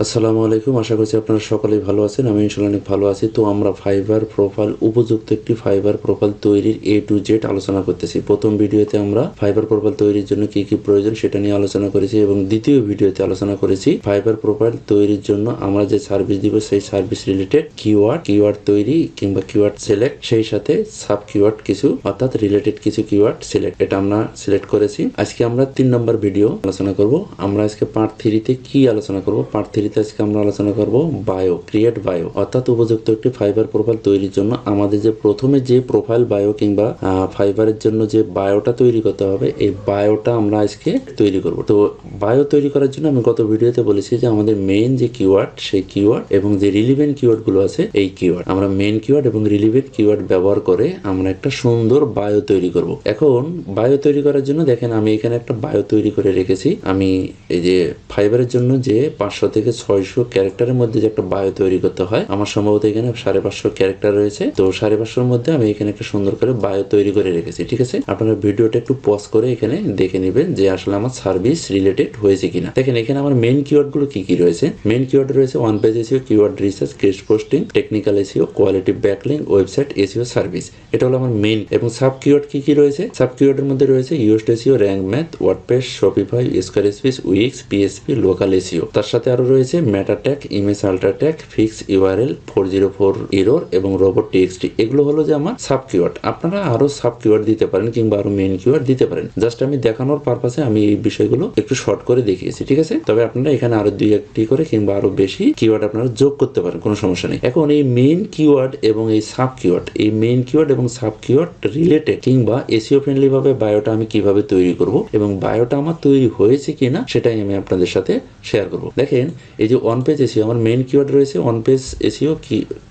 আসসালামু আলাইকুম। আশা করছি আপনারা সকলেই ভালো আছেন। আমি ইনশাআল্লাহ অনেক ভালো আছি। তো আমরা ফাইবার প্রোফাইল উপযুক্ত একটি ফাইবার প্রোফাইল তৈরির A to Z আলোচনা করতেছি। প্রথম ভিডিওতে আমরা ফাইবার প্রোফাইল তৈরির জন্য কি কি প্রয়োজন সেটা নিয়ে আলোচনা করেছি এবং দ্বিতীয় ভিডিওতে আলোচনা করেছি ফাইবার প্রোফাইল তৈরির জন্য আমরা যে সার্ভিস দিব সেই সার্ভিস রিলেটেড কিওয়ার্ড তৈরি কিংবা কিওয়ার্ড সিলেক্ট, সেই সাথে সাব কিওয়ার্ড কিছু অর্থাৎ রিলেটেড কিছু কিওয়ার্ড সিলেক্ট, এটা আমরা সিলেক্ট করেছি। আজকে আমরা 3 নম্বর ভিডিও আলোচনা করব। আমরা আজকে পার্ট 3 তে কি আলোচনা করব? পার্ট 3 আজকে আমরা আলোচনা করব ক্রিয়েট বায়ো, অর্থাৎ উপযুক্ত একটি ফাইবার প্রোফাইল তৈরির জন্য আমাদের যে প্রথমে যে প্রোফাইল বায়ো কিংবা ফাইবারের জন্য যে বায়োটা তৈরি করতে হবে, এই বায়োটা আমরা আজকে তৈরি করব। তো বায়ো তৈরি করার জন্য আমি গত ভিডিওতে বলেছি যে আমাদের মেইন যে কিওয়ার্ড, সেই কিওয়ার্ড এবং যে রিলিভেন্ট কিওয়ার্ড গুলো আছে, এই কিওয়ার্ড আমরা মেইন কিওয়ার্ড এবং রিলিভেন্ট কিওয়ার্ড ব্যবহার করে আমরা একটা সুন্দর বায়ো তৈরি করব। এখন বায়ো তৈরি করার জন্য দেখেন আমি এখানে একটা বায়ো তৈরি করে রেখেছি। আমি এই যে ফাইবারের জন্য যে 500 থেকে 600 ক্যারেক্টারের মধ্যে যে একটা বায়ো তৈরি করতে হয়, আমার সম্ভবত এখানে 550 ক্যারেক্টার রয়েছে। তো 550 মধ্যে আমি এখানে একটা সুন্দর করে বায়ো তৈরি করে রেখেছি। ঠিক আছে, আপনারা ভিডিওটা একটু পজ করে এখানে দেখে নেবেন যে আসলে আমার সার্ভিস রিলেটেড হয়েছে কিনা। দেখেন এখানে আমার মেইন কিওয়ার্ড গুলো কি কি রয়েছে। মেইন কিওয়ার্ড রয়েছে one page SEO, keyword research, guest posting, technical SEO, quality backlink, website SEO service. এটা হলো আমার মেইন। এবং সাব কিওয়ার্ড কি কি রয়েছে? সাব কিওয়ার্ডের মধ্যে রয়েছে UST SEO, rank math, WordPress, Shopify, square space, weeks, PSP, local SEO. তার সাথে আরো রয়েছে মেটা tag, image ultra tag, fix URL, 404 error এবং রোবট টিএক্সটি। এগুলো হলো যে আমার সাব কিওয়ার্ড। আপনারা আরো সাব কিওয়ার্ড দিতে পারেন কিংবা আরো মেইন কিওয়ার্ড দিতে পারেন। জাস্ট আমি দেখানোর পারপাসে আমি এই বিষয়গুলো একটু শর্ট করে দেখিয়েছি। ঠিক আছে, তবে আপনারা এখানে আরো 2-1টি করে কিংবা আরো বেশি কিওয়ার্ড আপনারা যোগ করতে পারেন, কোনো সমস্যা নেই। এখন এই মেইন কিওয়ার্ড এবং এই সাব কিওয়ার্ড, এই মেইন কিওয়ার্ড এবং সাব কিওয়ার্ড রিলেটেড কিংবা এসইও ফ্রেন্ডলি ভাবে বায়োটা আমি কিভাবে তৈরি করব এবং বায়োটা আমার তৈরি হয়েছে কিনা সেটাই আমি আপনাদের সাথে শেয়ার করব। দেখেন এই যে ওয়ান পেজ এসইও, আমার মেইন কিওয়ার্ড রয়েছে one page SEO,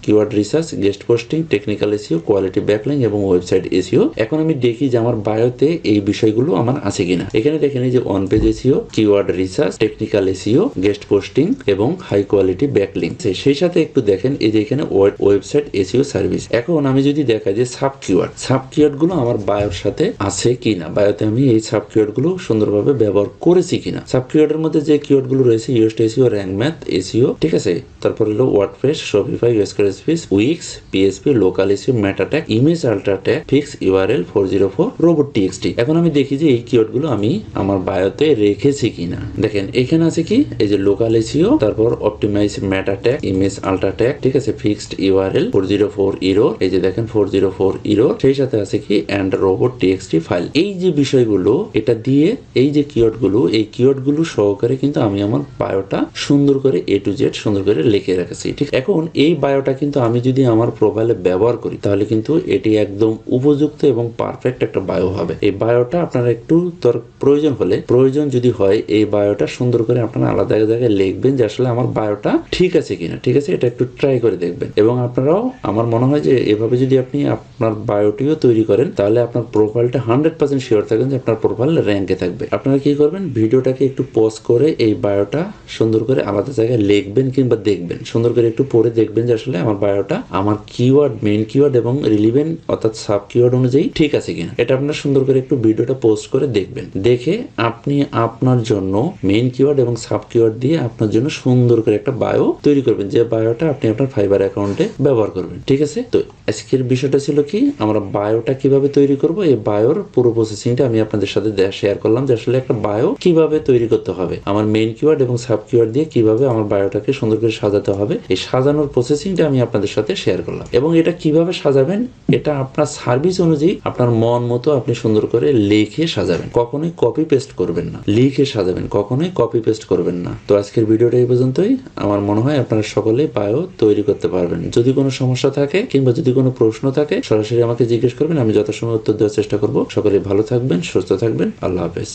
keyword research, guest posting, technical SEO, quality backlink এবং ওয়েবসাইট এসইও। এখন আমি দেখি যে আমার বায়োতে এই বিষয়গুলো আমার আছে কিনা। এখানে দেখেন এই যে one page SEO, keyword research, technical SEO, guest posting এবং হাই কোয়ালিটি ব্যাকলিংক। সেই সাথে একটু দেখেন এই যে এখানে ওয়েবসাইট এসইও সার্ভিস। এখন আমি যদি দেখাই যে সাব কিওয়ার্ড গুলো আমার বায়োর সাথে আছে কিনা, বায়োতে আমি এই সাব কিওয়ার্ড গুলো সুন্দরভাবে ব্যবহার করেছি কিনা। সাব কিওয়ার্ডের মধ্যে যে কিওয়ার্ড গুলো রয়েছে UST SEO, rank math, SEO, ঠিক আছে, তারপর হলো WordPress, Shopify, square space, weeks, PSP, local SEO, মেটা tag, image ultra tag, fix URL, 404, robot TXT. এখন আমি দেখি যে এই কিওয়ার্ড গুলো আমি আমার বায়োতে রেখেছি কিনা। দেখেন এখানে আছে কি এই যে লোকাল এসইও, তারপর optimise meta tag, image ultra tag, ঠিক আছে, ফিক্সড ইউআরএল, 404 এরর, এই যে দেখেন 404 এরর, সেই সাথে আছে কি এন্ড রোবট টিএক্সটি ফাইল। এই যে বিষয়গুলো এটা দিয়ে এই যে কিওয়ার্ড গুলো, এই কিওয়ার্ড গুলো সহকারে কিন্তু আমি আমার বায়োটা সুন্দর করে A to Z সুন্দর করে লিখে রেখেছি। ঠিক, এখন এই বায়োটা কিন্তু আমি যদি আমার প্রোফাইলে ব্যবহার করি তাহলে কিন্তু এটি একদম উপযুক্ত এবং পারফেক্ট একটা বায়ো হবে। এই বায়োটা আপনারা একটু প্রয়োজন যদি হয় এই বায়োটা সুন্দর করে আপনারা আলাদা জায়গায় লিখবেন যে আসলে আমার বায়োটা ঠিক আছে কিনা। ঠিক আছে, এটা একটু ট্রাই করে দেখবেন এবং আপনারাও, আমার মনে হয় যে এভাবে যদি আপনি আপনার বায়োটিও তৈরি করেন তাহলে আপনার প্রোফাইলটা 100% শিওর থাকবেন যে আপনার প্রোফাইল র্যাঙ্কে থাকবে। আপনারা কি করবেন, ভিডিওটাকে একটু পজ করে এই বায়োটা সুন্দর করে আলাদা জায়গায় লিখবেন কিংবা দেখবেন, সুন্দর করে একটু পড়ে দেখবেন যে আসলে আমার বায়োটা আমার কিওয়ার্ড, মেইন কিওয়ার্ড এবং রিলিভেন্ট অর্থাৎ সাব কিওয়ার্ড অনুযায়ী ঠিক আছে কিনা। এটা আপনারা সুন্দর করে একটু ভিডিওটা পোস্ট করে দেখবেন। দেখে আপনি আপনার জন্য মেইন কিওয়ার্ড এবং সাব কিওয়ার্ড দিয়ে আপনার জন্য সুন্দর করে একটা বায়ো তৈরি করবেন, যে বায়োটা আপনি আপনার ফাইবার অ্যাকাউন্টে ব্যবহার করবেন। ঠিক আছে, তো আজকের বিষয়টা ছিল কি আমরা বায়োটা কিভাবে তৈরি করব, এই বায়োর পুরো প্রসেসিংটা আমি আপনাদের সাথে শেয়ার করলাম যে আসলে একটা বায়ো কিভাবে তৈরি করতে হবে, আমার মেইন কিওয়ার্ড এবং সাব কিওয়ার্ড দিয়ে কিভাবে আমার বায়োটাকে সুন্দর করে সাজাতে হবে। এই সাজানোর প্রসেসিংটা আমি আপনাদের সাথে শেয়ার করলাম এবং এটা কিভাবে সাজাবেন এটা আপনার সার্ভিস অনুযায়ী আপনার মন মতো আপনি সুন্দর করে লিখে সাজাবেন। কখনোই কপি পেস্ট করবেন না, লিখে সাজাবেন, কখনোই কপি পেস্ট করবেন না। তো আজকের ভিডিওটা এই পর্যন্তই। আমার মনে হয় আপনারা সকলে বায়ো তৈরি করতে পারবেন। যদি কোনো সমস্যা থাকে কিংবা যদি কোনো প্রশ্ন থাকে সরাসরি আমাকে জিজ্ঞেস করবেন, আমি যথাসময় উত্তর দেওয়ার চেষ্টা করব। সকলে ভালো থাকবেন, সুস্থ থাকবেন। আল্লাহ হাফেজ।